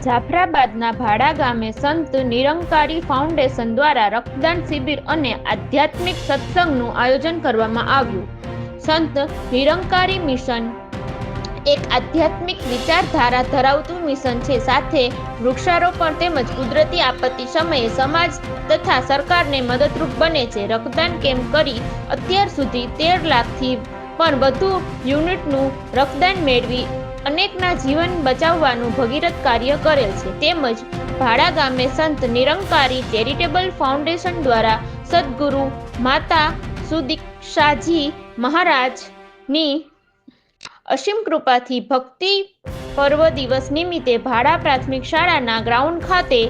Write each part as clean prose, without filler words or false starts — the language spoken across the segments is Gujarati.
જાફરાબાદના ભાડા ગામે સંત નિરંકારી ફાઉન્ડેશન દ્વારા રક્તદાન શિબિર અને આધ્યાત્મિક સત્સંગનું આયોજન કરવામાં આવ્યું. સંત નિરંકારી મિશન એક આધ્યાત્મિક વિચારધારા ધરાવતું મિશન છે. સાથે વૃક્ષારોપણ તેમજ કુદરતી આપત્તિ સમયે સમાજ તથા સરકારને મદદરૂપ બને છે. રક્તદાન કેમ્પ કરી અત્યાર સુધી 13 લાખથી પણ વધુ યુનિટનું રક્તદાન મેળવી અનેકના જીવન બચાવવાનું ભગીરથ કાર્ય કરેલ છે. તેમજ ભાડા ગામે સંત નિરંકારી ચેરિટેબલ ફાઉન્ડેશન દ્વારા સદગુરુ માતા સુદીક્ષાજી મહારાજની અસીમ કૃપાથી ભક્તિ પર્વ દિવસ નિમિત્તે ભાડા પ્રાથમિક શાળાના ગ્રાઉન્ડ ખાતે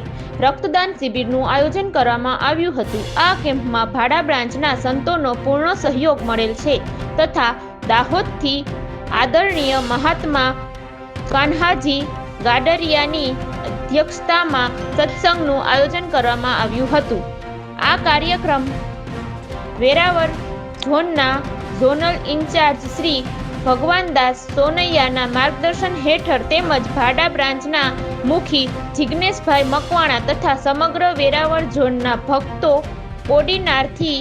રક્તદાન શિબિરનું આયોજન કરવામાં આવ્યું હતું. આ કેમ્પમાં ભાડા બ્રાન્ચના સંતોનો પૂર્ણ સહયોગ મળેલ છે તથા દાહોદથી આદરણીય મહાત્મા કાન્હાજી ગાડરિયાની અધ્યક્ષતામાં સત્સંગનું આયોજન કરવામાં આવ્યું હતું. આ કાર્યક્રમ વેરાવળ ઝોનના ઝોનલ ઇન્ચાર્જ શ્રી ભગવાનદાસ સોનૈયાના માર્ગદર્શન હેઠળ તેમજ ભાડા બ્રાન્ચના મુખી જિગ્નેશભાઈ મકવાણા તથા સમગ્ર વેરાવળ ઝોનના ભક્તો કોડીનારથી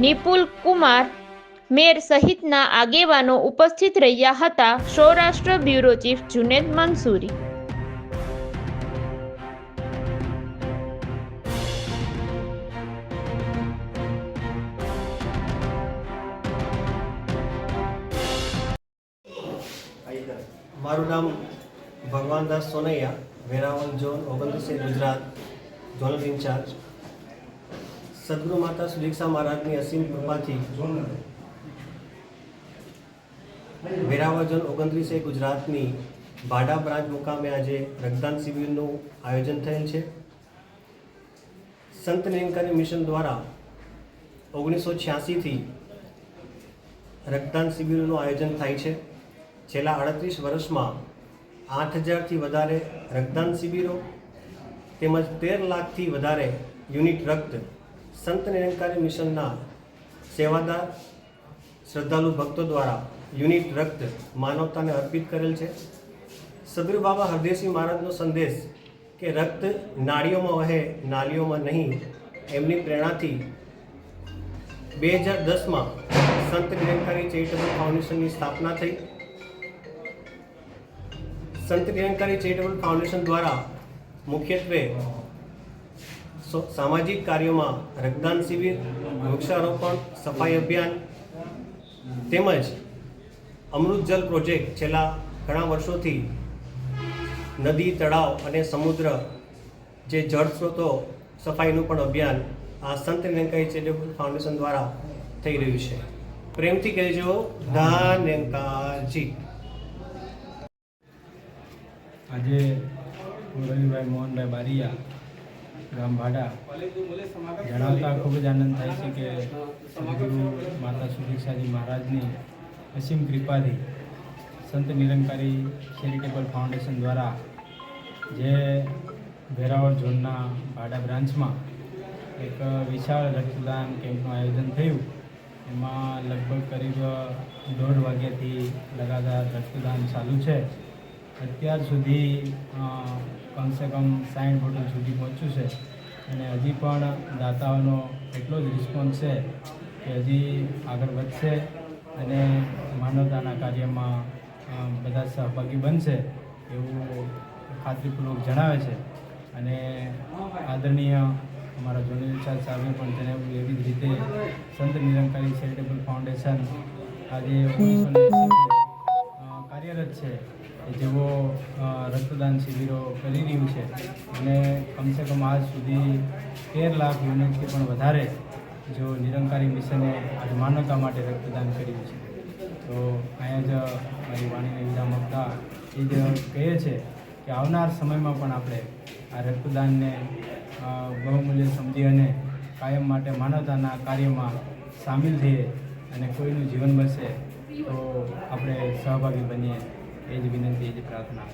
નિપુલ કુમાર મેર સહિતના આગેવાનો ઉપસ્થિત રહ્યા હતા. Saurashtra bureau chief Juned Mansuri. મારું નામ Bhagwandas Sonaiya, Veraval zone 29 Gujarat zonal incharge. Sadguru Mata Sudiksha મહારાજની અસીમ કૃપાથી વેરાવળ ઝોન 29 ગુજરાતની ભાડા બ્રાન્ચ મુકામે આજે રક્તદાન શિબિરનું આયોજન થયેલ છે. સંત નિરંકારી મિશન દ્વારા 1986થી રક્તદાન શિબિરનું આયોજન થાય છે. છેલ્લા 38 વર્ષમાં 8000થી વધારે રક્તદાન શિબિરો તેમજ 13 લાખથી વધારે યુનિટ રક્ત સંત નિરંકારી મિશનના સેવાદાર શ્રદ્ધાળુ ભક્તો દ્વારા યુનિટ રક્ત માનવતાને અર્પિત કરેલ છે. સદગુરુ બાબા હરદેવસિંહ મહારાજનો સંદેશ કે રક્ત નાળીઓમાં વહે નાલીઓમાં નહીં, એમની પ્રેરણાથી 2010માં સંત નિરંકારી ચેરિટેબલ ફાઉન્ડેશનની સ્થાપના થઈ. સંત નિરંકારી ચેરિટેબલ ફાઉન્ડેશન દ્વારા મુખ્યત્વે સામાજિક કાર્યોમાં રક્તદાન શિબિર, વૃક્ષારોપણ, સફાઈ અભિયાન તેમજ અમૃત જલ પ્રોજેક્ટ છેલ્લા ઘણા વર્ષોથી નદી, તળાવ અને સમુદ્ર જે જળ સ્ત્રોતો સફાઈનું પણ અભિયાન આ સંત નિરંકારી ચેરિટેબલ ફાઉન્ડેશન દ્વારા થઈ રહ્યું છે. પ્રેમથી કહેજો ધન્યકાજી. આજે રવિભાઈ મોહનભાઈ બારિયા ગામ ભાડા જણાવતા ખૂબ જ આનંદ થાય છે કે સદગુરુ માતા સુદીક્ષાજી મહારાજની અસીમ કૃપાથી સંત નિરંકારી ચેરિટેબલ ફાઉન્ડેશન દ્વારા જે વેરાવળ ઝોનના ભાડા બ્રાન્ચમાં એક વિશાળ રક્તદાન કેમ્પનું આયોજન થયું. એમાં લગભગ કરીબ 1:30 વાગ્યાથી લગાતાર રક્તદાન ચાલુ છે. અત્યાર સુધી કમસે કમ 60 બોટલ સુધી પહોંચ્યું છે અને હજી પણ દાતાઓનો એટલો જ રિસ્પોન્સ છે કે હજી આગળ વધશે અને માનવતાના કાર્યમાં બધા સહભાગી બનશે એવું ખાતરીપૂર્વક જણાવે છે. અને આદરણીય અમારા ઝોનલ ઇન્ચાર્જ સાહેબે પણ જણાવ્યું એવી જ રીતે સંત નિરંકારી ચેરિટેબલ ફાઉન્ડેશન આજે 1980 કાર્યરત છે. જેઓ રક્તદાન શિબિરો કરી રહ્યું છે અને કમસે કમ આજ સુધી 13 લાખ યુનિટથી પણ વધારે જો નિરંકારી મિશને આજ માનવતા માટે રક્તદાન કર્યું છે. તો અહીંયા જ મારી વાણીને વિરામ આપતા એ જ કહે છે કે આવનાર સમયમાં પણ આપણે આ રક્તદાનને બહુમૂલ્ય સમજી અને કાયમ માટે માનવતાના કાર્યમાં સામેલ થઈએ અને કોઈનું જીવન બચે તો આપણે સહભાગી બનીએ. એ જ વિનંતી, એ જ પ્રાર્થના.